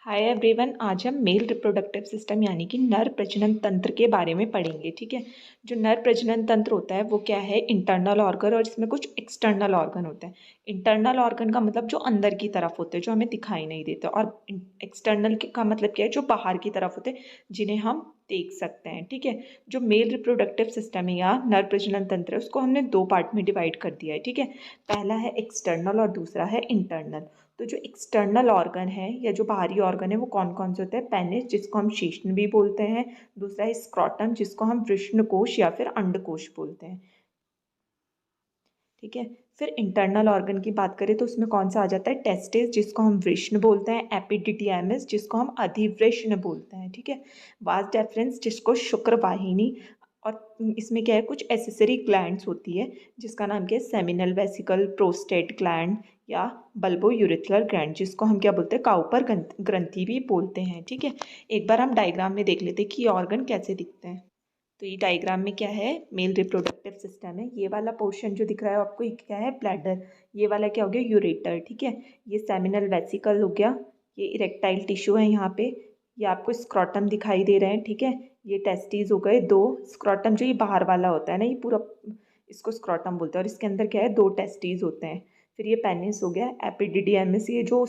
Hi everyone. आज हम male reproductive system यानी कि नर प्रजनन तंत्र के बारे में पढ़ेंगे। ठीक है। जो नर प्रजनन तंत्र होता है वो क्या है, इंटरनल ऑर्गन और इसमें कुछ एक्सटर्नल ऑर्गन होते हैं। इंटरनल ऑर्गन का मतलब जो अंदर की तरफ होते हैं, जो हमें दिखाई नहीं देते, और एक्सटर्नल का मतलब क्या है, जो बाहर की तरफ होते हैं, जिन्हें हम देख सकते हैं। ठीक है। जो मेल रिप्रोडक्टिव सिस्टम है या नर प्रजनन तंत्र है उसको हमने दो पार्ट में डिवाइड कर दिया है। ठीक है। पहला है एक्सटर्नल और दूसरा है इंटरनल। तो जो एक्सटर्नल ऑर्गन है या जो बाहरी ऑर्गन है वो कौन कौन से होते हैं, पेनिस जिसको हम शीश्न भी बोलते हैं, दूसरा है स्क्रॉटम जिसको हम वृषणकोश या फिर अंडकोश बोलते हैं। ठीक है। फिर इंटरनल ऑर्गन की बात करें तो उसमें कौन सा आ जाता है, टेस्टिस जिसको हम वृषण बोलते हैं, एपिडिडियामिस जिसको हम अधिवृषण बोलते हैं। ठीक है। वास डेफरेंस जिसको शुक्र वाहिनी, और इसमें क्या है, कुछ एसेसरी ग्लैंड्स होती है जिसका नाम क्या है, सेमिनल वेसिकल, प्रोस्टेट ग्लैंड या बल्बो यूरिथ्रल ग्लैंड जिसको हम क्या बोलते हैं, काउपर ग्रंथि भी बोलते हैं। ठीक है। एक बार हम डायग्राम में देख लेते हैं कि ये ऑर्गन कैसे दिखते हैं। तो ये डायग्राम में क्या है, मेल रिप्रोडक्टिव सिस्टम है। ये वाला पोर्शन जो दिख रहा है आपको, ये क्या है, ब्लैडर। ये वाला क्या हो गया, यूरेटर। ठीक है। ये सेमिनल वेसिकल हो गया। ये इरेक्टाइल टिश्यू है यहाँ पे। ये आपको स्क्रॉटम दिखाई दे रहे हैं। ठीक है। ये टेस्टीज हो गए दो। स्क्रॉटम जो ये बाहर वाला होता है ना, ये पूरा, इसको स्क्रॉटम बोलते हैं, और इसके अंदर क्या है, दो टेस्टीज होते हैं। फिर ये पेनिस हो गया, एपिडिडियमिस ये जो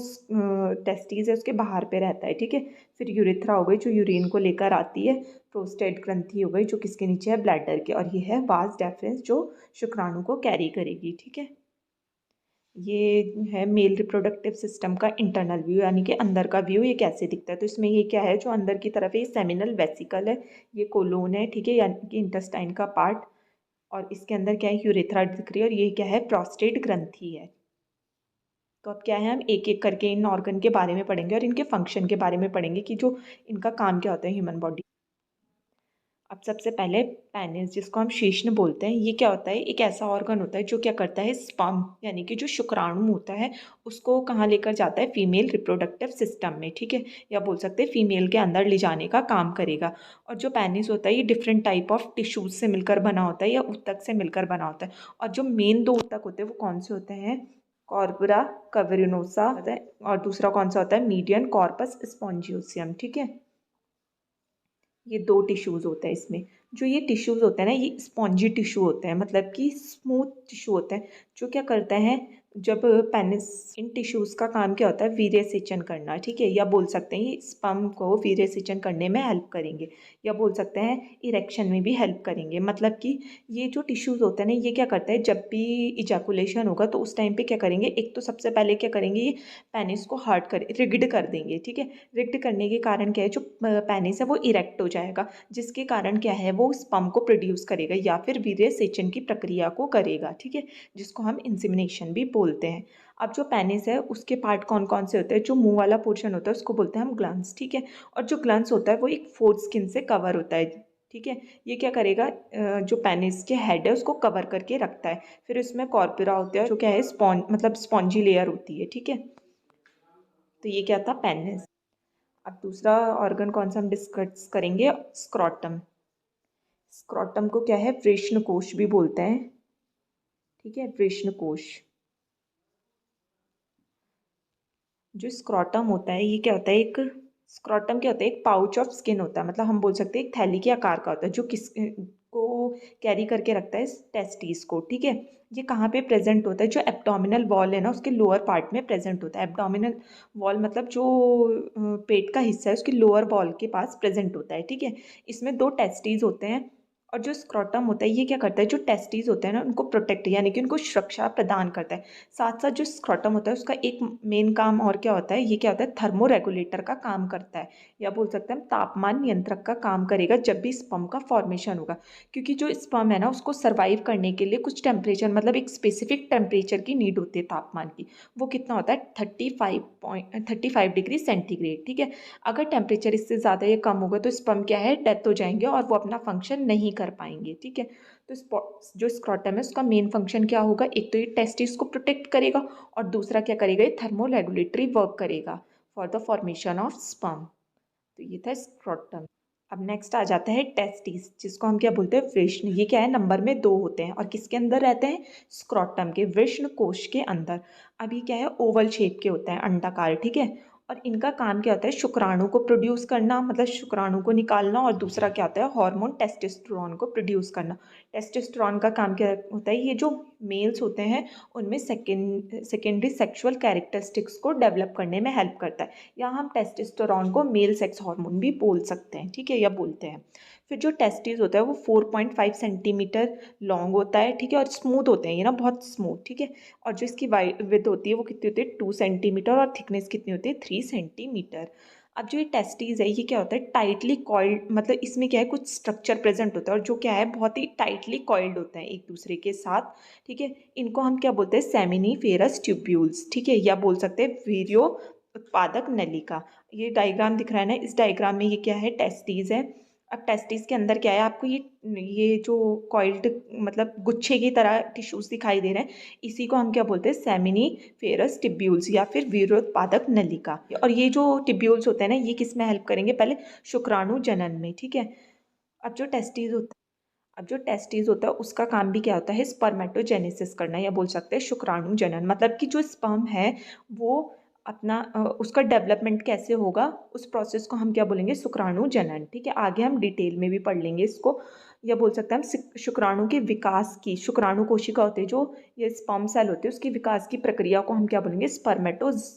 टेस्टीज है उसके बाहर पे रहता है। ठीक है। फिर यूरिथ्रा हो गई जो यूरिन को लेकर आती है। प्रोस्टेट ग्रंथि हो गई जो किसके नीचे है, ब्लैडर के। और ये है वास डेफरेंस जो शुक्राणु को कैरी करेगी। ठीक है। ये है मेल रिप्रोडक्टिव सिस्टम का इंटरनल व्यू यानी कि अंदर का व्यू, ये कैसे दिखता है। तो इसमें ये क्या है, जो अंदर की तरफ है ये सेमिनल वेसिकल है, ये कोलोन है। ठीक है। यानी कि इंटेस्टाइन का पार्ट। और इसके अंदर क्या है, यूरेथ्रा दिख रही है, और ये क्या है, प्रोस्टेट ग्रंथि है। तो अब क्या है, हम एक एक करके इन ऑर्गन के बारे में पढ़ेंगे और इनके फंक्शन के बारे में पढ़ेंगे कि जो इनका काम क्या होता है ह्यूमन बॉडी। अब सबसे पहले पेनिस जिसको हम शीश्न बोलते हैं, ये क्या होता है, एक ऐसा ऑर्गन होता है जो क्या करता है, स्पर्म यानी कि जो शुक्राणु होता है उसको कहाँ लेकर जाता है, फीमेल रिप्रोडक्टिव सिस्टम में। ठीक है। या बोल सकते हैं फीमेल के अंदर ले जाने का काम करेगा। और जो पेनिस होता है ये डिफरेंट टाइप ऑफ टिश्यूज से मिलकर बना होता है या ऊतक से मिलकर बना होता है। और जो मेन दो ऊतक होते हैं वो कौन से होते हैं, कॉर्पोरा कवेरिनोसा होता है, और दूसरा कौन सा होता है, मीडियन कॉर्पस स्पॉन्जियोसियम। ठीक है। ये दो टिश्यूज़ होते हैं इसमें। जो ये टिश्यूज़ होते हैं ना, ये स्पॉन्जी टिश्यू होते हैं, मतलब कि स्मूथ टिश्यू होते हैं। जो क्या करते हैं, जब पेनिस, इन टिश्यूज़ का काम क्या होता है, वीर्य सेचन करना। ठीक है। या बोल सकते हैं ये स्पर्म को वीर्य सेचन करने में हेल्प करेंगे, या बोल सकते हैं इरेक्शन में भी हेल्प करेंगे। मतलब कि ये जो टिश्यूज़ होते हैं ना, ये क्या करते हैं, जब भी इजैकुलेशन होगा तो उस टाइम पे क्या करेंगे, एक तो सबसे पहले क्या करेंगे, ये पेनिस को हार्ड कर, रिगिड कर देंगे। ठीक है। रिग्ड करने के कारण क्या है, जो पेनिस है वो इरेक्ट हो जाएगा, जिसके कारण क्या है, वो स्पर्म को प्रोड्यूस करेगा या फिर वीर्य सेचन की प्रक्रिया को करेगा। ठीक है। जिसको हम इंसेमिनेशन भी बोलते हैं। अब जो पेनिस है उसके पार्ट कौन कौन से होते हैं, जो मुंह वाला पोर्शन होता है उसको बोलते हैं हम ग्लंस। ठीक है। और जो ग्लंस होता है वो एक फोर्थ स्किन से कवर होता है। ठीक है। ये क्या करेगा, जो पेनिस के हेड है उसको कवर करके रखता है। फिर उसमें कॉर्पोरा होता है जो क्या है, स्पॉन्ज मतलब स्पॉन्जी लेयर होती है। ठीक है। तो ये क्या था, पेनिस। अब दूसरा ऑर्गन कौन सा हम डिस्कस करेंगे, स्क्रॉटम। स्क्रॉटम को क्या है, वृषणकोश भी बोलते हैं। ठीक है। वृषणकोश। जो स्क्रॉटम होता है ये क्या होता है, एक स्क्रॉटम क्या होता है, एक पाउच ऑफ स्किन होता है, मतलब हम बोल सकते हैं एक थैली के आकार का होता है, जो किस को कैरी करके रखता है, टेस्टिस को। ठीक है। ये कहाँ पे प्रेजेंट होता है, जो एब्डोमिनल वॉल है ना उसके लोअर पार्ट में प्रेजेंट होता है। एब्डोमिनल वॉल मतलब जो पेट का हिस्सा है उसके लोअर वॉल के पास प्रेजेंट होता है। ठीक है। इसमें दो टेस्टिस होते हैं। और जो स्क्रॉटम होता है ये क्या करता है, जो टेस्टिस होते हैं ना उनको प्रोटेक्ट यानी कि उनको सुरक्षा प्रदान करता है। साथ साथ जो स्क्रॉटम होता है उसका एक मेन काम और क्या होता है, ये क्या होता है, थर्मो रेगुलेटर का काम करता है, या बोल सकते हैं हम तापमान नियंत्रक का काम करेगा जब भी स्पर्म का फॉर्मेशन होगा। क्योंकि जो स्पर्म है ना उसको सर्वाइव करने के लिए कुछ टेम्परेचर, मतलब एक स्पेसिफिक टेम्परेचर की नीड होती है, तापमान की। वो कितना होता है, 35.35 डिग्री सेंटीग्रेड। ठीक है। अगर टेम्परेचर इससे ज़्यादा या कम होगा तो स्पर्म क्या है, डेथ हो जाएंगे और वो अपना फंक्शन नहीं कर पाएंगे। ठीक है। तो जो स्क्रॉटम है उसका मेन फंक्शन क्या होगा, एक तो ये टेस्टिस को प्रोटेक्ट करेगा, और दूसरा क्या करेगा, ये थर्मो रेगुलेटरी वर्क करेगा for the formation of sperm. तो ये था स्क्रॉटम। अब नेक्स्ट आ जाता है टेस्टिस जिसको हम क्या बोलते हैं, वृषण। ये क्या है, नंबर में दो होते हैं और किसके अंदर रहते हैं, स्क्रॉटम के वृषण कोश के अंदर। अब ये क्या है, ओवल शेप के होता है, अंडाकार। ठीक है। और इनका काम क्या होता है, शुक्राणु को प्रोड्यूस करना, मतलब शुक्राणु को निकालना, और दूसरा क्या होता है, हार्मोन टेस्टोस्टेरोन को प्रोड्यूस करना। टेस्टोस्टेरोन का काम क्या होता है, ये जो मेल्स होते हैं उनमें सेकेंडरी सेक्सुअल कैरेक्टरिस्टिक्स को डेवलप करने में हेल्प करता है, या हम टेस्टोस्टेरोन को मेल सेक्स हार्मोन भी बोल सकते हैं, ठीक है, या बोलते हैं। फिर जो टेस्टिस होता है वो 4.5 सेंटीमीटर लॉन्ग होता है, ठीक है, और स्मूथ होते हैं ये ना, बहुत स्मूथ, ठीक है। और जो इसकी विड्थ होती है वो कितनी होती है, 2 सेंटीमीटर, और थिकनेस कितनी होती है, 3 सेंटीमीटर। अब जो ये टेस्टीज है ये क्या होता है, टाइटली कॉइल्ड, मतलब इसमें क्या है, कुछ स्ट्रक्चर प्रेजेंट होता है, और जो क्या है बहुत ही टाइटली कॉइल्ड होता है एक दूसरे के साथ, ठीक है। इनको हम क्या बोलते हैं, सेमिनिफेरस ट्यूब्यूल्स, ठीक है, या बोल सकते हैं वीर्यो उत्पादक नलिका। ये डायग्राम दिख रहा है ना, इस डायग्राम में ये क्या है, टेस्टीज है। अब टेस्टिस के अंदर क्या है, आपको ये जो कॉइल्ड, मतलब गुच्छे की तरह टिश्यूज दिखाई दे रहे हैं, इसी को हम क्या बोलते हैं, सेमिनिफेरस टिब्यूल्स, या फिर वीर्योत्पादक नलिका। और ये जो टिब्यूल्स होते हैं ना, ये किस में हेल्प करेंगे, पहले शुक्राणु जनन में, ठीक है। अब जो टेस्टिस होता अब जो टेस्टिस होता है उसका काम भी क्या होता है, स्पर्मेटोजेनेसिस करना, या बोल सकते हैं शुक्राणु जनन, मतलब कि जो स्पर्म है वो अपना उसका डेवलपमेंट कैसे होगा, उस प्रोसेस को हम क्या बोलेंगे, शुक्राणु जनन, ठीक है। आगे हम डिटेल में भी पढ़ लेंगे इसको, या बोल सकते हैं हम शुक्राणु के विकास की, शुक्राणु कोशिका होते हैं जो ये स्पर्म सेल होते हैं, उसकी विकास की प्रक्रिया को हम क्या बोलेंगे, स्पर्मेटोजेनेसिस,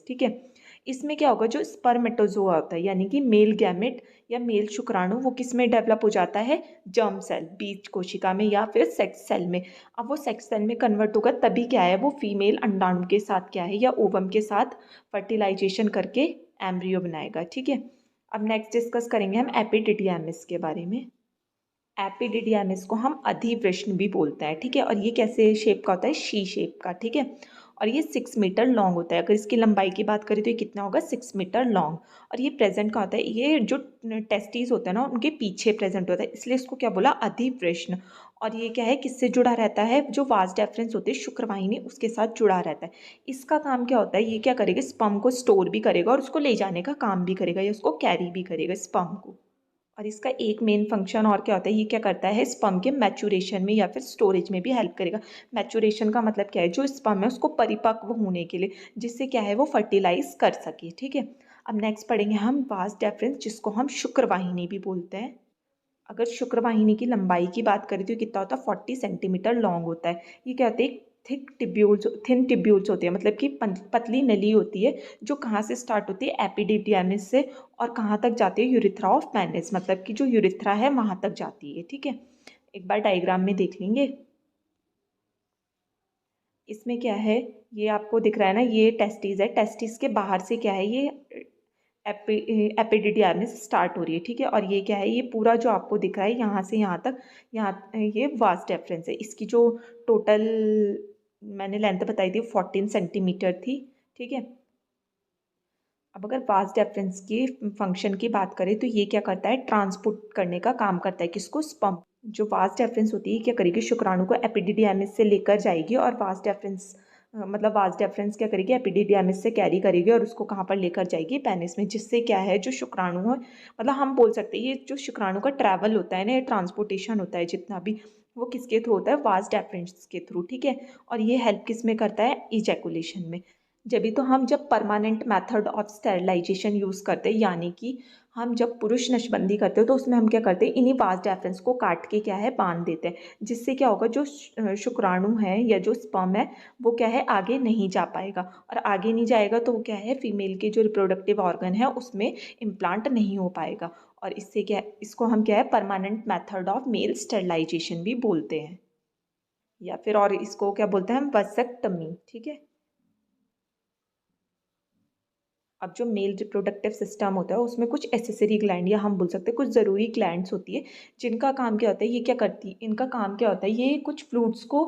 ठीक है। इसमें क्या होगा, जो स्पर्मेटोजोआ होता है यानी कि मेल गैमेट या मेल शुक्राणु, वो किस में डेवलप हो जाता है, जर्म सेल, बीज कोशिका में, या फिर सेक्स सेल में। अब वो सेक्स सेल में कन्वर्ट होगा तभी क्या है, वो फीमेल अंडाणु के साथ क्या है, या ओवम के साथ फर्टिलाइजेशन करके एम्ब्रियो बनाएगा, ठीक है। अब नेक्स्ट डिस्कस करेंगे हम एपिडिडियामिस के बारे में। एपिडिडियामिस को हम अधिवृष्ण भी बोलते हैं, ठीक है, और ये कैसे शेप का होता है, शी शेप का, ठीक है। और ये 6 मीटर लॉन्ग होता है, अगर इसकी लंबाई की बात करें तो ये कितना होगा, 6 मीटर लॉन्ग। और ये प्रेजेंट का होता है, ये जो टेस्टिस होता है ना उनके पीछे प्रेजेंट होता है, इसलिए इसको क्या बोला, अधिवृष्ण। और ये क्या है, किससे जुड़ा रहता है, जो वास डेफरेंस होती है शुक्रवाहिनी उसके साथ जुड़ा रहता है। इसका काम क्या होता है, ये क्या करेगा, स्पर्म को स्टोर भी करेगा और उसको ले जाने का काम भी करेगा, या उसको कैरी भी करेगा स्पर्म को। और इसका एक मेन फंक्शन और क्या होता है, ये क्या करता है, स्पर्म के मैचुरेशन में या फिर स्टोरेज में भी हेल्प करेगा। मैचुरेशन का मतलब क्या है, जो स्पर्म है उसको परिपक्व होने के लिए, जिससे क्या है वो फर्टिलाइज कर सके, ठीक है। अब नेक्स्ट पढ़ेंगे हम वास डेफरेंस, जिसको हम शुक्रवाहिनी भी बोलते हैं। अगर शुक्रवाहिनी की लंबाई की बात करें तो ये कितना होता है, 40 सेंटीमीटर लॉन्ग होता है। ये क्या होते हैं, थिन टिब्यूल्स होते हैं, मतलब कि पतली नली होती है, जो कहाँ से स्टार्ट होती है, एपिडिडियामिस से, और कहाँ तक जाती है, यूरिथ्रा ऑफ मैनिस, मतलब कि जो यूरिथ्रा है वहाँ तक जाती है, ठीक है। एक बार डायग्राम में देख लेंगे। इसमें क्या है, ये आपको दिख रहा है ना, ये टेस्टिस है, टेस्टिस के बाहर से क्या है, ये एपिडिडियामिस स्टार्ट हो रही है, ठीक है। और ये क्या है, ये पूरा जो आपको दिख रहा है यहाँ से यहाँ तक, यहाँ ये वास डेफरेंस है, इसकी जो टोटल मैंने लेंथ बताई थी 14 सेंटीमीटर थी, ठीक है। अब अगर वास डेफरेंस की फंक्शन की बात करें तो ये क्या करता है, ट्रांसपोर्ट करने का काम करता है, किसको, स्पर्म। जो वास डेफरेंस होती है क्या करेगी, शुक्राणु को एपिडिडियामिस से लेकर जाएगी, और वास डेफरेंस मतलब वास डेफरेंस क्या करेगी, एपिडिडियामिस से कैरी करेगी और उसको कहाँ पर लेकर जाएगी, पेनिस में, जिससे क्या है, जो शुक्राणु है, मतलब हम बोल सकते हैं ये जो शुक्राणु का ट्रैवल होता है ना, ये ट्रांसपोर्टेशन होता है जितना भी, वो किसके थ्रू होता है, वास डेफरेंस के थ्रू, ठीक है। और ये हेल्प किस में करता है, इजैकुलेशन में। जब permanent method of sterilisation use करते हैं, यानी कि हम जब पुरुष नसबंदी करते हो तो उसमें हम क्या करते हैं, इन्हीं वास डेफरेंस को काट के क्या है, बांध देते हैं, जिससे क्या होगा, जो शुक्राणु है या जो स्पर्म है वो क्या है, आगे नहीं जा पाएगा, और आगे नहीं जाएगा तो वो क्या है, फीमेल के जो रिप्रोडक्टिव ऑर्गन है उसमें इम्प्लांट नहीं हो पाएगा। और इससे क्या, इसको हम क्या है, permanent method of male sterilisation भी बोलते हैं, या फिर और इसको क्या बोलते हैं हम, वसेक्टमी, ठीक है। अब जो मेल रिप्रोडक्टिव सिस्टम होता है उसमें कुछ एसेसरी ग्लैंड, या हम बोल सकते हैं कुछ ज़रूरी ग्लैंड्स होती है, जिनका काम क्या होता है, ये क्या करती है, इनका काम क्या होता है, ये कुछ फ्लूइड्स को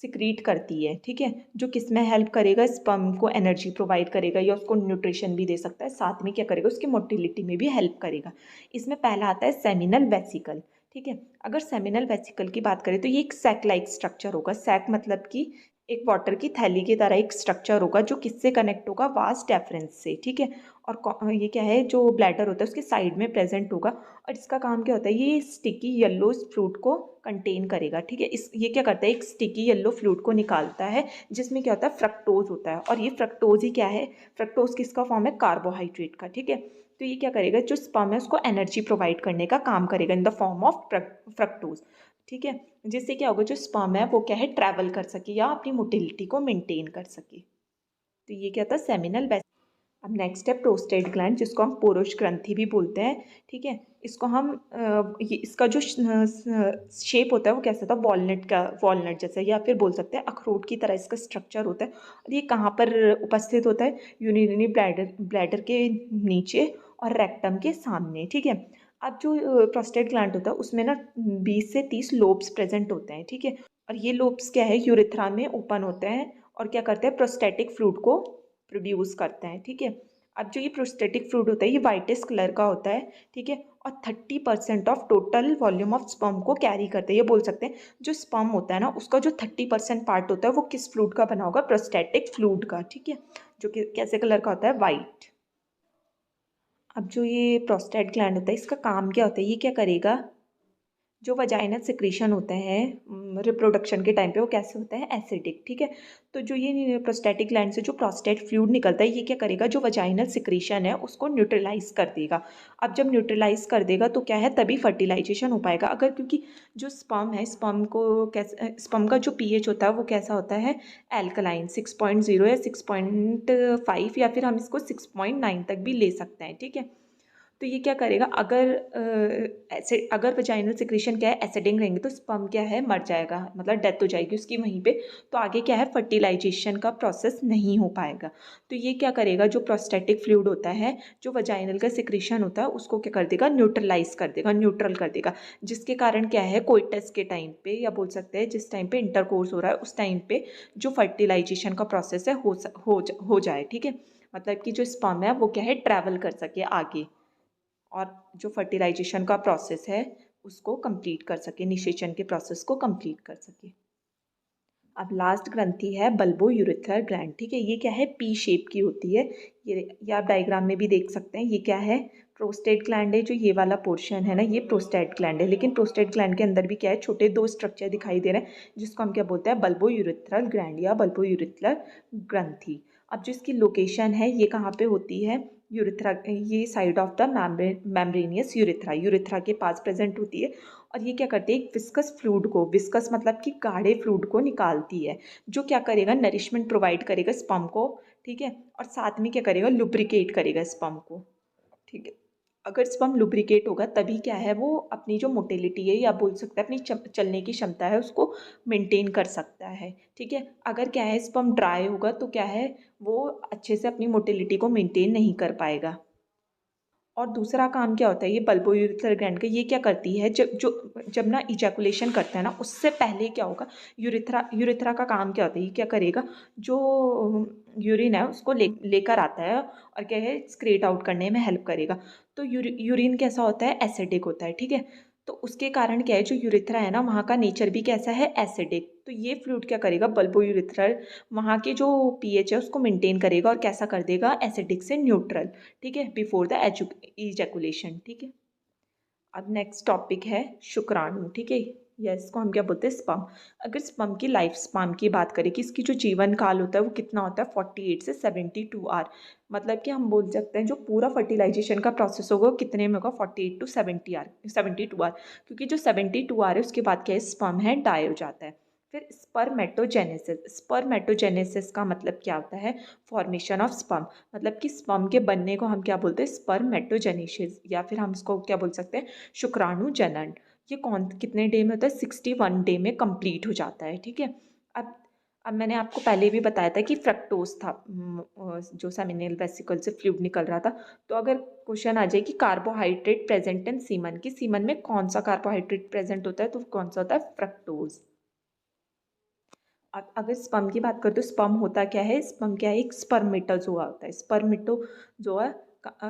सिक्रीट करती है, ठीक है, जो किस में हेल्प करेगा, स्पर्म को एनर्जी प्रोवाइड करेगा, या उसको न्यूट्रिशन भी दे सकता है, साथ में क्या करेगा, उसकी मोटिलिटी में भी हेल्प करेगा। इसमें पहला आता है सेमिनल वेसिकल, ठीक है। अगर सेमिनल वेसिकल की बात करें तो ये एक सैक लाइक स्ट्रक्चर होगा, सैक मतलब कि एक वाटर की थैली की तरह एक स्ट्रक्चर होगा जो किससे कनेक्ट होगा, वास डेफरेंस से, ठीक है। और ये क्या है, जो ब्लैडर होता है उसके साइड में प्रेजेंट होगा और इसका काम क्या होता है, ये स्टिकी येलो फ्लूइड को कंटेन करेगा, ठीक है। इस ये क्या करता है, एक स्टिकी येलो फ्लूइड को निकालता है जिसमें क्या होता है, फ्रक्टोज होता है। और ये फ्रक्टोज ही क्या है, फ्रक्टोज किसका फॉर्म है, कार्बोहाइड्रेट का, ठीक है। तो ये क्या करेगा, जो स्पर्म है उसको एनर्जी प्रोवाइड करने का काम करेगा in the form of fructose, ठीक है। जिससे क्या होगा, जो स्पर्म है वो क्या है, ट्रैवल कर सके या अपनी मोटिलिटी को मेंटेन कर सके। तो ये क्या था, सेमिनल वेसिकल। अब नेक्स्ट है प्रोस्टेट ग्लैंड, जिसको हम पुरुष ग्रंथि भी बोलते हैं, ठीक है। इसको हम ये इसका जो शेप होता है वो कैसा था, वॉलनट का, वॉलनट जैसा, या फिर बोल सकते हैं अखरोट की तरह इसका स्ट्रक्चर होता है। और ये कहाँ पर उपस्थित होता है, यूरिनरी ब्लैडर ब्लैडर के नीचे और रेक्टम के सामने, ठीक है। अब जो प्रोस्टेट ग्लैंड होता है उसमें ना 20 से 30 लोब्स प्रेजेंट होते हैं, ठीक है। और ये लोब्स क्या है, यूरेथ्रा में ओपन होते हैं और क्या करते हैं, प्रोस्टेटिक फ्लूइड को प्रोड्यूस करते हैं, ठीक है। अब जो ये प्रोस्टेटिक फ्लूइड होता है ये वाइटेस्ट कलर का होता है, ठीक है। और 30% of total volume of sperm को कैरी करते हैं। ये बोल सकते हैं जो स्पर्म होता है ना उसका जो 30% पार्ट होता है वो किस फ्लूइड का बना होगा, प्रोस्टेटिक फ्लूइड का, ठीक है। जो कि कैसे कलर का होता है, वाइट। अब जो ये प्रोस्टेट ग्लैंड होता है इसका काम क्या होता है, ये क्या करेगा, जो वजाइनल सिक्रीशन होते हैं रिप्रोडक्शन के टाइम पे वो कैसे होता है, एसिडिक, ठीक है। तो जो ये प्रोस्टेटिक ग्लैंड से जो प्रोस्टेट फ्लूइड निकलता है ये क्या करेगा, जो वजाइनल सिक्रीशन है उसको न्यूट्रलाइज कर देगा। अब जब न्यूट्रलाइज कर देगा तो क्या है, तभी फर्टिलाइजेशन हो पाएगा। अगर क्योंकि जो स्पर्म है, स्पर्म को कैसे, स्पर्म का जो पीएच होता है वो कैसा होता है, एल्कलाइन 6.0 या 6.5, या फिर हम इसको 6.9 तक भी ले सकते हैं, ठीक है। तो ये क्या करेगा, अगर ऐसे अगर वजाइनल सिक्रीशन क्या है, एसिडिंग रहेंगे तो स्पर्म क्या है, मर जाएगा, मतलब डेथ हो जाएगी उसकी वहीं पे। तो आगे क्या है, फर्टिलाइजेशन का प्रोसेस नहीं हो पाएगा। तो ये क्या करेगा, जो प्रोस्टेटिक फ्लूइड होता है, जो वजाइनल का सिक्रीशन होता है उसको क्या कर देगा, न्यूट्रलाइज कर देगा, न्यूट्रल कर देगा। जिसके कारण क्या है, कोइटस के टाइम पे, या बोल सकते हैं जिस टाइम पे इंटरकोर्स हो रहा है उस टाइम पे जो फर्टिलाइजेशन का प्रोसेस है हो जाए, ठीक है। मतलब कि जो स्पर्म है वो क्या है, ट्रैवल कर सके आगे और जो फर्टिलाइजेशन का प्रोसेस है उसको कंप्लीट कर सके, निषेचन के प्रोसेस को कंप्लीट कर सके। अब लास्ट ग्रंथि है बल्बो यूरिथ्रल ग्लैंड, ठीक है। ये क्या है, पी शेप की होती है। ये आप डायग्राम में भी देख सकते हैं। ये क्या है, प्रोस्टेट ग्लैंड है। जो ये वाला पोर्शन है ना ये प्रोस्टेट ग्लैंड है, लेकिन प्रोस्टेट ग्लैंड के अंदर भी क्या है, छोटे दो स्ट्रक्चर दिखाई दे रहे हैं जिसको हम क्या बोलते हैं, बल्बो यूरिथ्रल ग्लैंड या बल्बो यूरिथ्रल ग्रंथि। अब जो इसकी लोकेशन है ये कहाँ पे होती है, यूरिथ्रा, ये side of the membranous urethra, urethra के पास प्रेजेंट होती है। और ये क्या करती है, एक विस्कस फ्लूइड को, विस्कस मतलब कि गाढ़े फ्लूइड को निकालती है, जो क्या करेगा, नरिशमेंट प्रोवाइड करेगा स्पर्म को, ठीक है। और साथ में क्या करेगा, लुब्रिकेट करेगा स्पर्म को, ठीक है। अगर स्पर्म लुब्रिकेट होगा तभी क्या है, वो अपनी जो मोटिलिटी है या बोल सकता है अपनी चलने की क्षमता है उसको मेंटेन कर सकता है, ठीक है। अगर क्या है, स्पर्म ड्राई होगा तो क्या है, वो अच्छे से अपनी मोटिलिटी को मेंटेन नहीं कर पाएगा। और दूसरा काम क्या होता है, ये बल्बोयूरिथ्रल ग्लैंड का, ये क्या करती है, जब ना इजैकुलेशन करता है ना उससे पहले क्या होगा, यूरिथ्रा का काम क्या होता है, ये क्या करेगा, जो यूरिन है उसको लेकर आता है और क्या है, स्क्रेट आउट करने में हेल्प करेगा। तो यूरिन कैसा होता है, एसिडिक होता है, ठीक है। तो उसके कारण क्या है, जो यूरिथ्रा है ना वहाँ का नेचर भी कैसा है, एसिडिक। तो ये फ्लूइड क्या करेगा, बल्बोयूरिथ्रल, वहाँ के जो पीएच है उसको मेंटेन करेगा और कैसा कर देगा, एसिडिक से न्यूट्रल, ठीक है, बिफोर द इजैकुलेशन, ठीक है। अब नेक्स्ट टॉपिक है शुक्राणु, ठीक है। या इसको हम क्या बोलते हैं, स्पर्म। अगर स्पर्म की लाइफ स्पान की बात करें कि इसकी जो जीवन काल होता है वो कितना होता है, 48 से 72 आवर। मतलब कि हम बोल सकते हैं जो पूरा फर्टिलाइजेशन का प्रोसेस होगा वो कितने में होगा, 48 टू 72 आवर। क्योंकि जो 72 आवर है उसके बाद क्या है, स्पर्म है डाई हो जाता है। फिर स्पर्मेटोजेनेसिस, स्पर्मेटोजेनेसिस का मतलब क्या होता है, फॉर्मेशन ऑफ स्पर्म। मतलब कि स्पर्म के बनने को हम क्या बोलते हैं, स्पर्मेटोजेनेसिस, या फिर हम इसको क्या बोल सकते हैं, शुक्राणु जनन। ये कौन कितने डे में होता है, 61 डे में कंप्लीट हो जाता है, ठीक है। अब अब मैंने आपको पहले भी बताया था कि फ्रक्टोज था, जो सेमिनल वेसिकल से फ्लूइड निकल रहा था। तो अगर क्वेश्चन आ जाए कि कार्बोहाइड्रेट प्रेजेंट इन सीमन, की सीमन में कौन सा कार्बोहाइड्रेट प्रेजेंट होता है, तो कौन सा होता है, फ्रक्टोज। अगर स्पर्म की बात करें तो स्पर्म होता क्या है, स्पर्म क्या है, एक स्पर्मेटोजोआ होता है, स्पर्मेटोजोआ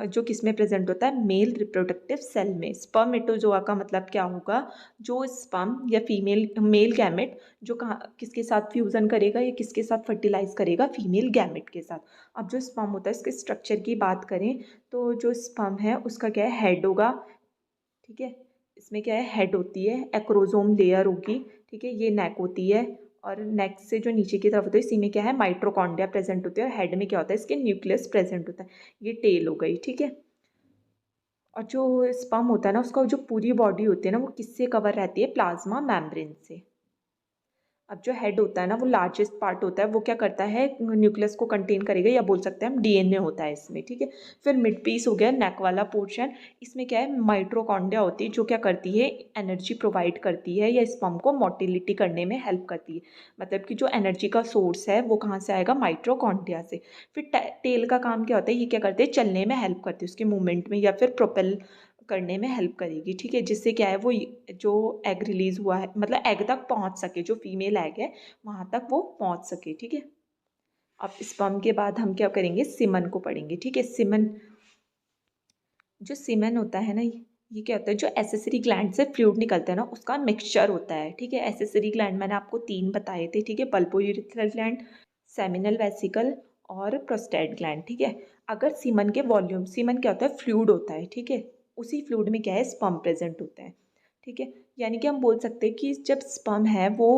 जो किस में प्रेजेंट होता है, मेल रिप्रोडक्टिव सेल में। स्पर्मेटोजोआ का मतलब क्या होगा, जो स्पर्म या फीमेल मेल गैमेट जो कहाँ किसके साथ फ्यूज़न करेगा या किसके साथ फर्टिलाइज करेगा, फीमेल गैमेट के साथ। अब जो स्पर्म होता है इसके स्ट्रक्चर की बात करें तो जो स्पर्म है उसका क्या है, हेड होगा, ठीक है। इसमें क्या है, हेड होती है, एक्रोजोम लेयर होगी, ठीक है, ये नेक होती है, और नेक से जो नीचे की तरफ होता है इसी में क्या है, माइट्रोकॉन्ड्रिया प्रेजेंट होती है, और हेड में क्या होता है, इसके न्यूक्लियस प्रेजेंट होता है। ये टेल हो गई, ठीक है। और जो स्पर्म होता है ना उसका जो पूरी बॉडी होती है ना वो किससे कवर रहती है, प्लाज्मा मेम्ब्रेन से। अब जो हेड होता है ना वो लार्जेस्ट पार्ट होता है, वो क्या करता है, न्यूक्लियस को कंटेन करेगा, या बोल सकते हैं हम डीएनए होता है इसमें, ठीक है। फिर मिड पीस हो गया, नेक वाला पोर्शन, इसमें क्या है, माइट्रोकॉन्ड्रिया होती है जो क्या करती है, एनर्जी प्रोवाइड करती है या स्पर्म को मोटिलिटी करने में हेल्प करती है। मतलब कि जो एनर्जी का सोर्स है वो कहाँ से आएगा, माइट्रोकॉन्ड्रिया से। फिर टेल का काम क्या होता है, ये क्या करते हैं, चलने में हेल्प करती है उसके मूवमेंट में, या फिर प्रोपेल करने में हेल्प करेगी, ठीक है, जिससे क्या है वो जो एग रिलीज हुआ है, मतलब एग तक पहुंच सके, जो फीमेल एग है वहां तक वो पहुंच सके, ठीक है। अब स्पर्म के बाद हम क्या करेंगे, सीमन को पढ़ेंगे, ठीक है। सीमन, जो सीमन होता है ना ये क्या होता है, जो एसेसरी ग्लैंड से फ्लूइड निकलता है ना उसका मिक्सचर होता है, ठीक है। एसेसरी ग्लैंड मैंने आपको 3 बताए थे, ठीक है, बल्बोयूरेथ्रल ग्लैंड, सेमिनल वेसिकल और प्रोस्टेट ग्लैंड, ठीक है। अगर सीमन के वॉल्यूम, सीमन क्या होता है, फ्लूइड होता है, ठीक है, उसी फ्लूइड में क्या है, स्पर्म प्रेजेंट होता है, ठीक है। यानी कि हम बोल सकते हैं कि जब स्पर्म है वो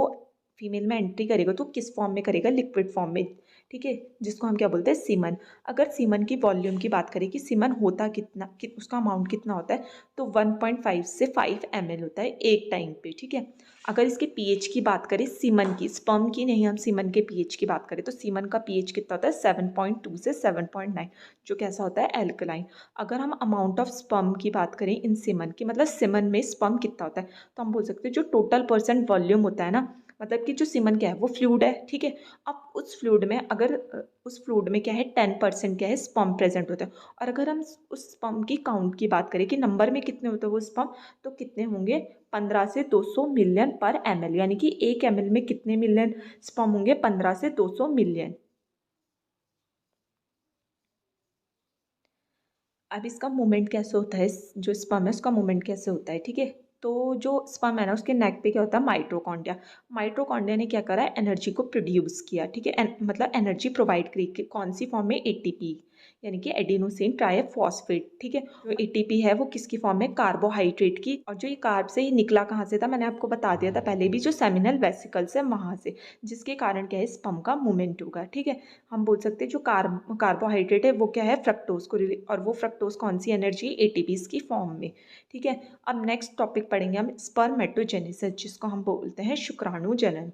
फीमेल में एंट्री करेगा तो किस फॉर्म में करेगा, लिक्विड फॉर्म में, ठीक है, जिसको हम क्या बोलते हैं, सीमन। अगर सीमन की वॉल्यूम की बात करें कि सीमन होता कितना उसका अमाउंट कितना होता है, तो 1.5 से 5 ml होता है एक टाइम पे, ठीक है। अगर इसके पीएच की बात करें, सीमन की, स्पर्म की नहीं, हम सीमन के पीएच की बात करें तो सीमन का पीएच कितना होता है, 7.2 से 7.9, जो कैसा होता है, एल्कलाइन। अगर हम अमाउंट ऑफ स्पर्म की बात करें इन सीमन की, मतलब सीमन में स्पर्म कितना होता है, तो हम बोल सकते हैं जो टोटल परसेंट वॉल्यूम होता है ना, मतलब कि जो सीमन क्या है वो फ्लूइड है, ठीक है। अब उस फ्लूइड में अगर उस फ्लूइड में क्या है, 10% क्या है, स्पर्म प्रेजेंट होता है। और अगर हम उस स्पर्म की काउंट की बात करें कि नंबर में कितने होते हैं वो स्पर्म, तो कितने होंगे, 15 से 200 मिलियन पर ml, यानी कि 1 ml में कितने मिलियन स्पर्म होंगे, 15 से 200 मिलियन। अब इसका मूवमेंट कैसे होता है, जो स्पर्म है उसका मूवमेंट कैसे होता है, ठीक है। तो जो स्पर्म है ना उसके नेक पे क्या होता है, माइट्रोकॉन्ड्रिया। माइट्रोकॉन्ड्रिया ने क्या करा है, एनर्जी को प्रोड्यूस किया, ठीक है, मतलब एनर्जी प्रोवाइड करी कौन सी फॉर्म में, एटीपी, यानी कि एडिनोसिन ट्राइफॉस्फेट, ठीक है। जो एटीपी है वो किसकी फॉर्म में, कार्बोहाइड्रेट की। और जो ये कार्ब से ही निकला कहाँ से था, मैंने आपको बता दिया था पहले भी, जो सेमिनल वेसिकल्स है वहाँ से, जिसके कारण क्या है, स्पर्म का मूवमेंट होगा, ठीक है। हम बोल सकते हैं जो कार्बोहाइड्रेट है वो क्या है, फ्रक्टोज को और वो फ्रक्टोज कौन सी एनर्जी, एटीपीज की फॉर्म में, ठीक है। अब नेक्स्ट टॉपिक पढ़ेंगे हम, स्पर्मेटोजेनेसिस, जिसको हम बोलते हैं शुक्राणु जनन।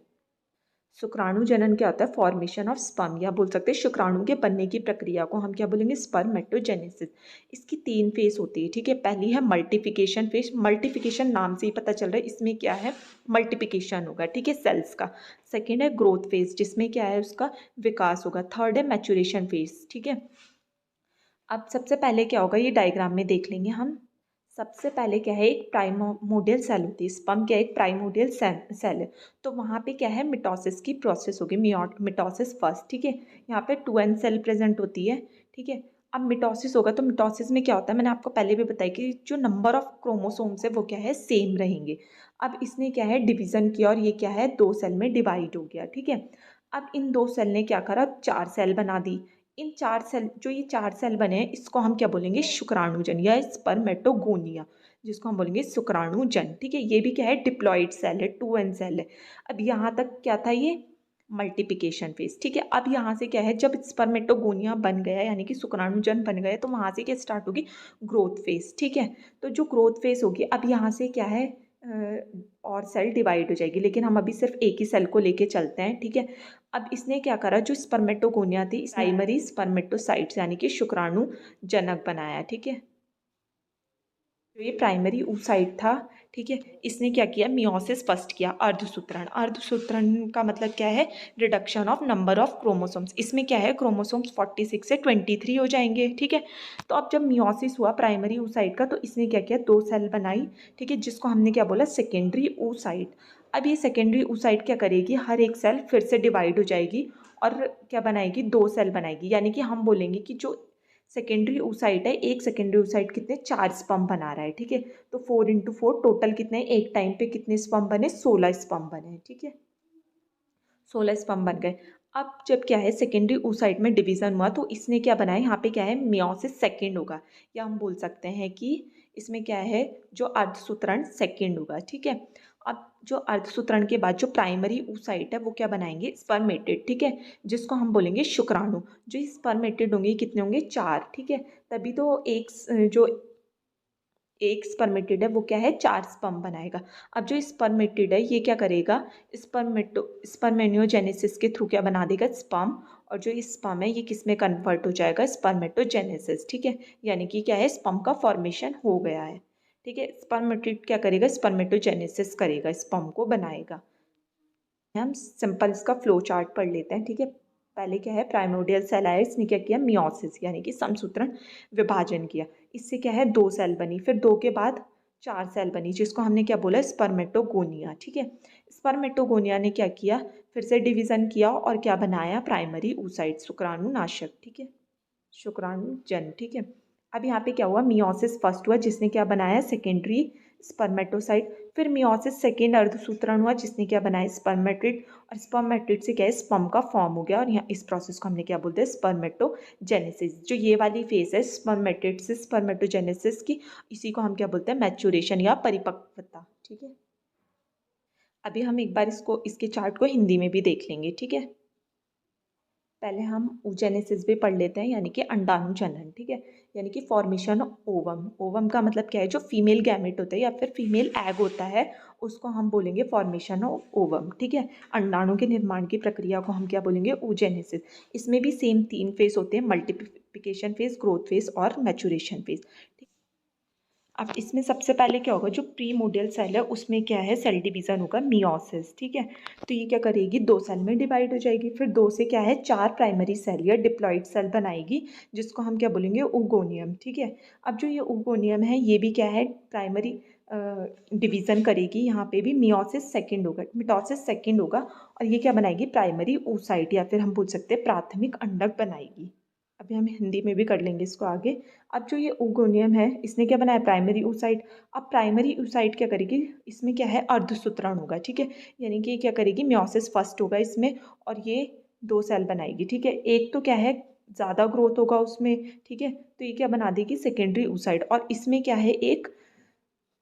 शुक्राणु जनन क्या होता है, फॉर्मेशन ऑफ स्पर्म, या बोल सकते हैं शुक्राणु के बनने की प्रक्रिया को हम क्या बोलेंगे, स्पर्मेटोजेनेसिस। इसकी 3 फेज होती है, ठीक है। पहली है मल्टीप्लिकेशन फेज, मल्टीप्लिकेशन नाम से ही पता चल रहा है इसमें क्या है, मल्टीप्लिकेशन होगा, ठीक है, सेल्स का। सेकेंड है ग्रोथ फेज, जिसमें क्या है, उसका विकास होगा। थर्ड है मैचुरेशन फेज, ठीक है। अब सबसे पहले क्या होगा, ये डायग्राम में देख लेंगे हम। सबसे पहले क्या है, एक प्राइमोर्डियल सेल होती है, स्पर्म क्या है, एक प्राइमोर्डियल सेल है। तो वहाँ पे क्या है, मिटोसिस की प्रोसेस होगी, मिटोसिस फर्स्ट, ठीक है। यहाँ पे 2n सेल प्रेजेंट होती है, ठीक है। अब मिटोसिस होगा तो मिटोसिस में क्या होता है, मैंने आपको पहले भी बताया कि जो नंबर ऑफ क्रोमोसोम्स है वो क्या है, सेम रहेंगे। अब इसने क्या है, डिवीजन किया, और ये क्या है, 2 सेल में डिवाइड हो गया, ठीक है। अब इन 2 सेल ने क्या करा, 4 सेल बना दी। इन 4 सेल, जो ये 4 सेल बने हैं इसको हम क्या बोलेंगे, शुक्राणुजन या स्पर्मेटोगोनिया, जिसको हम बोलेंगे शुक्राणुजन, ठीक है। ये भी क्या है, डिप्लॉइड सेल है, 2n सेल है। अब यहाँ तक क्या था, ये मल्टीप्लिकेशन फेज, ठीक है। अब यहाँ से क्या है, जब स्पर्मेटोगोनिया बन गया यानी कि शुक्राणुजन बन गया, तो वहाँ से क्या स्टार्ट होगी, ग्रोथ फेज, ठीक है। तो जो ग्रोथ फेज होगी, अब यहाँ से क्या है, और सेल डिवाइड हो जाएगी, लेकिन हम अभी सिर्फ एक ही सेल को लेके चलते हैं, ठीक है। अब इसने क्या करा, जो स्पर्मेटोगोनिया थी, प्राइमरी स्पर्मेटोसाइट्स यानी कि शुक्राणु जनक बनाया, ठीक है। जो ये प्राइमरी oocyte था, ठीक है, इसने क्या किया, मियोसिस फर्स्ट किया, अर्धसूत्रण। अर्धसूत्रण का मतलब क्या है, reduction of number of chromosomes. इसमें क्या है, क्रोमोसोम्स 46 से 23 हो जाएंगे, ठीक है। तो अब जब मियोसिस हुआ प्राइमरी oocyte का, तो इसने क्या किया, 2 सेल बनाई, ठीक है, जिसको हमने क्या बोला, सेकेंडरी oocyte। अब ये सेकेंडरी oocyte क्या करेगी, हर एक सेल फिर से डिवाइड हो जाएगी और क्या बनाएगी, 2 सेल बनाएगी, यानी कि हम बोलेंगे कि जो सेकेंडरी oocyte है, एक सेकेंडरी oocyte कितने 4 स्पर्म बना रहा है, ठीक है। तो 4 × 4 टोटल कितने, एक टाइम पे कितने स्पर्म बने, 16 स्पर्म बने, ठीक है। 16 स्पर्म बन गए। अब जब क्या है सेकेंडरी oocyte में डिवीजन हुआ तो इसने क्या बनाया, यहाँ पे क्या है मियोसिस सेकेंड होगा, या हम बोल सकते हैं कि इसमें क्या है जो अर्धसूत्रण सेकेंड होगा, ठीक है। अब जो अर्धसूत्रण के बाद जो प्राइमरी oocyte है वो क्या बनाएंगे, स्पर्मेटेड, ठीक है, जिसको हम बोलेंगे शुक्राणु। जो स्पर्मेटेड होंगे कितने होंगे, 4, ठीक है। तभी तो जो एक स्पर्मेटिड है वो क्या है 4 स्पर्म बनाएगा। अब जो स्पर्मेटिड है ये क्या करेगा, स्पर्मेनियोजेनेसिस के थ्रू क्या बना देगा, स्पर्म, और जो स्पर्म है ये किस में कन्वर्ट हो जाएगा, स्पर्मेटोजेनेसिस, ठीक है। यानी कि क्या है स्पर्म का फॉर्मेशन हो गया है, ठीक है। स्पर्मेटिड क्या करेगा, स्पर्मेटोजेनेसिस करेगा, स्पर्म को बनाएगा। हम सिंपल इसका फ्लो चार्ट पढ़ लेते हैं, ठीक है। पहले क्या है प्राइमोर्डियल सेल आया, इसने क्या किया मियोसिस यानी कि समसूत्रण विभाजन किया। इससे क्या है 2 सेल बनी, फिर 2 के बाद 4 सेल बनी, जिसको हमने क्या बोला स्पर्मेटोगोनिया, ठीक है। स्पर्मेटोगोनिया ने क्या किया, फिर से डिवीजन किया और क्या बनाया, प्राइमरी oocyte शुक्राणुनाशक, ठीक है, शुक्राणुजन, ठीक है। अब यहाँ पे क्या हुआ, मियोसिस फर्स्ट हुआ जिसने क्या बनाया, सेकेंडरी स्पर्मेटोसाइट, फिर मियोसिस सेकेंड अर्धसूत्रण हुआ जिसने क्या बनाया, स्पर्मेटिड, और स्पर्मेटिड से क्या है स्पर्म का फॉर्म हो गया, और यहाँ इस प्रोसेस को हमने क्या बोलते हैं, स्पर्मेटोजेनेसिस। जो ये वाली फेज है स्पर्मेटिड से स्पर्मेटोजेनेसिस की, इसी को हम क्या बोलते हैं, मैच्योरेशन या परिपक्वता, ठीक है। अभी हम एक बार इसके चार्ट को हिंदी में भी देख लेंगे, ठीक है। पहले हम oogenesis भी पढ़ लेते हैं, यानी कि अंडाणुजनन, ठीक है, यानी कि फॉर्मेशन ओवम। ओवम का मतलब क्या है, जो फीमेल गैमेट होता है या फिर फीमेल एग होता है उसको हम बोलेंगे फॉर्मेशन ऑफ ओवम, ठीक है। अंडाणु के निर्माण की प्रक्रिया को हम क्या बोलेंगे, oogenesis। इसमें भी सेम 3 फेज होते हैं, मल्टीप्लिकेशन फेज, ग्रोथ फेज और मैच्योरेशन फेज। अब इसमें सबसे पहले क्या होगा, जो प्रीमोडियल सेल है उसमें क्या है सेल डिवीजन होगा, मियोसिस, ठीक है। तो ये क्या करेगी, 2 सेल में डिवाइड हो जाएगी, फिर 2 से क्या है 4 प्राइमरी सेल या डिप्लॉइड सेल बनाएगी, जिसको हम क्या बोलेंगे, ओगोनियम, ठीक है। अब जो ये ओगोनियम है ये भी क्या है प्राइमरी डिवीजन करेगी, यहाँ पे भी मियोसिस सेकेंड होगा, मिटोसिस सेकेंड होगा, और ये क्या बनाएगी, प्राइमरी oocyte या फिर हम बोल सकते हैं प्राथमिक अंडक बनाएगी। अभी हम हिंदी में भी कर लेंगे इसको आगे। अब जो ये ओगोनियम है इसने क्या बनाया, प्राइमरी oocyte। अब प्राइमरी oocyte क्या करेगी, इसमें क्या है अर्धसूत्रण होगा, ठीक है, यानी कि क्या करेगी, मियोसिस फर्स्ट होगा इसमें, और ये 2 सेल बनाएगी, ठीक है। एक तो क्या है ज़्यादा ग्रोथ होगा उसमें, ठीक है, तो ये क्या बना देगी सेकेंडरी oocyte, और इसमें क्या है एक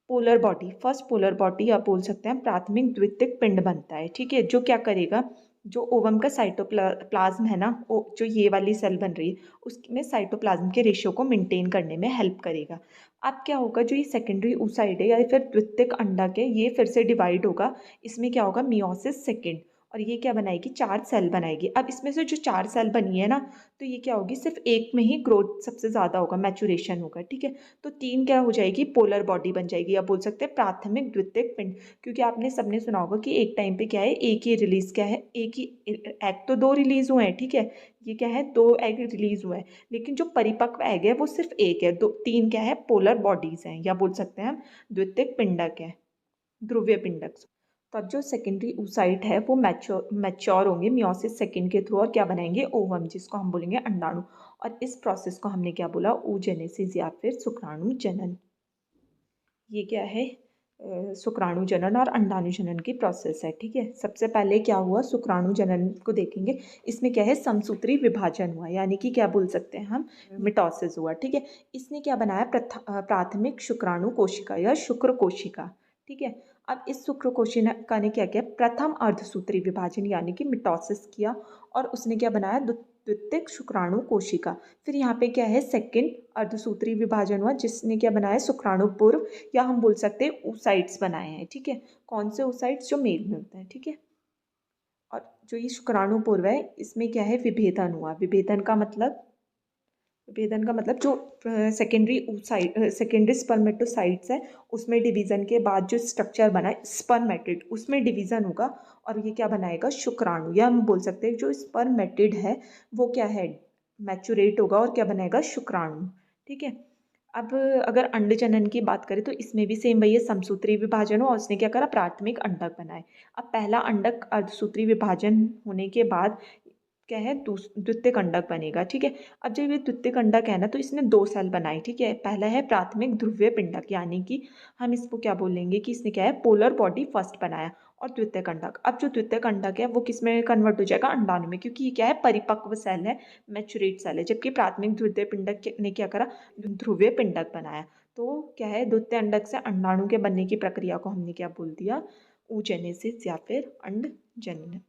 polar body, first polar body आप बोल सकते हैं प्राथमिक द्वितीयक पिंड बनता है, ठीक है, जो क्या करेगा, जो ओवम का साइटोप्लाज्म है ना, जो ये वाली सेल बन रही है उसमें साइटोप्लाज्म के रेशियो को मेंटेन करने में हेल्प करेगा। अब क्या होगा, जो ये सेकेंडरी oocyte है या फिर द्वितीयक अंडक है ये फिर से डिवाइड होगा, इसमें क्या होगा मियोसिस सेकेंड, और ये क्या बनाएगी 4 सेल बनाएगी। अब इसमें से जो 4 सेल बनी है ना, तो ये क्या होगी, सिर्फ एक में ही ग्रोथ सबसे ज़्यादा होगा, मैचुरेशन होगा, ठीक है। तो 3 क्या हो जाएगी, पोलर बॉडी बन जाएगी, या बोल सकते हैं प्राथमिक द्वितीयक पिंड, क्योंकि आपने सबने सुना होगा कि एक टाइम पे क्या है एक ही रिलीज, क्या है एक ही एग, तो 2 रिलीज हुए हैं, ठीक है, ये क्या है 2 एग रिलीज हुए हैं, लेकिन जो परिपक्व एग है वो सिर्फ एक है, 3 क्या है पोलर बॉडीज हैं, या बोल सकते हैं हम द्वितीयक पिंडक है, ध्रुवीय पिंडक। तो अब जो सेकेंडरी oocyte है वो मैच्योर होंगे मियोसिस सेकेंड के थ्रू, और क्या बनाएंगे ओवम, जिसको हम बोलेंगे अंडाणु, और इस प्रोसेस को हमने क्या बोला, oogenesis या फिर शुक्राणु जनन। ये क्या है शुक्राणु जनन और अंडाणु जनन की प्रोसेस है, ठीक है। सबसे पहले क्या हुआ, शुक्राणु जनन को देखेंगे, इसमें क्या है समसूत्री विभाजन हुआ, यानी कि क्या बोल सकते हैं हम, मिटोसिस हुआ, ठीक है। इसने क्या बनाया, प्राथमिक शुक्राणु कोशिका या शुक्र कोशिका, ठीक है। अब इस शुक्र कोशिका ने क्या किया, प्रथम अर्धसूत्री विभाजन यानी कि मिटोसिस किया, और उसने क्या बनाया, द्वितीयक शुक्राणु कोशिका। फिर यहाँ पे क्या है सेकेंड अर्धसूत्री विभाजन हुआ, जिसने क्या बनाया, शुक्राणु पूर्व, या हम बोल सकते हैं oocytes बनाए हैं, ठीक है। कौन से oocytes, जो मेल में होते हैं, ठीक है। और जो ये शुक्राणु पूर्व है इसमें क्या है, विभेदन हुआ। विभेदन का मतलब जो सेकेंडरी सेकेंडरी स्पर्मेटोसाइट्स है उसमें डिवीजन के बाद जो स्ट्रक्चर बना है स्पर्मेटिड, उसमें डिवीजन होगा, और ये क्या बनाएगा, शुक्राणु, या हम बोल सकते हैं जो स्पर्मेटिड है वो क्या है, मैचुरेट होगा, और क्या बनाएगा, शुक्राणु, ठीक है। अब अगर अंडजनन की बात करें तो इसमें भी सेम वही है, समसूत्री विभाजन हो, और उसने क्या करा, प्राथमिक अंडक बनाए। अब पहला अंडक अर्धसूत्री विभाजन होने के बाद क्या है, द्वितीय कंडक बनेगा। ठीक है, अब जब ये द्वितीय कंडक है ना, तो इसने दो सेल बनाई। ठीक है, पहला है प्राथमिक ध्रुवीय पिंडक, यानी कि हम इसको क्या बोलेंगे कि इसने क्या है, पोलर बॉडी फर्स्ट बनाया। और द्वितीय कंडक, अब जो द्वितीय कंडक है वो किस में कन्वर्ट हो जाएगा, अंडाणु में, क्योंकि ये क्या है, परिपक्व सेल है, मैचुरेट सेल है। जबकि प्राथमिक द्वितीय पिंडक ने क्या करा, ध्रुवीय पिंडक बनाया। तो क्या है, द्वितीय अंडक से अंडाणु के बनने की प्रक्रिया को हमने क्या बोल दिया, oogenesis या फिर अंड जनन।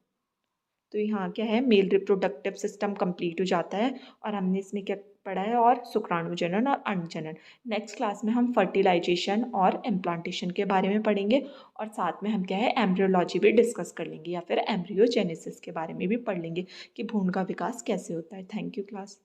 तो यहाँ क्या है, मेल रिप्रोडक्टिव सिस्टम कंप्लीट हो जाता है। और हमने इसमें क्या पढ़ा है, और शुक्राणु जनन और अंड जनन। नेक्स्ट क्लास में हम फर्टिलाइजेशन और इम्प्लांटेशन के बारे में पढ़ेंगे, और साथ में हम क्या है, एम्ब्रियोलॉजी भी डिस्कस कर लेंगे, या फिर एम्ब्रियोजेनेसिस के बारे में भी पढ़ लेंगे कि भ्रूण का विकास कैसे होता है। Thank you class.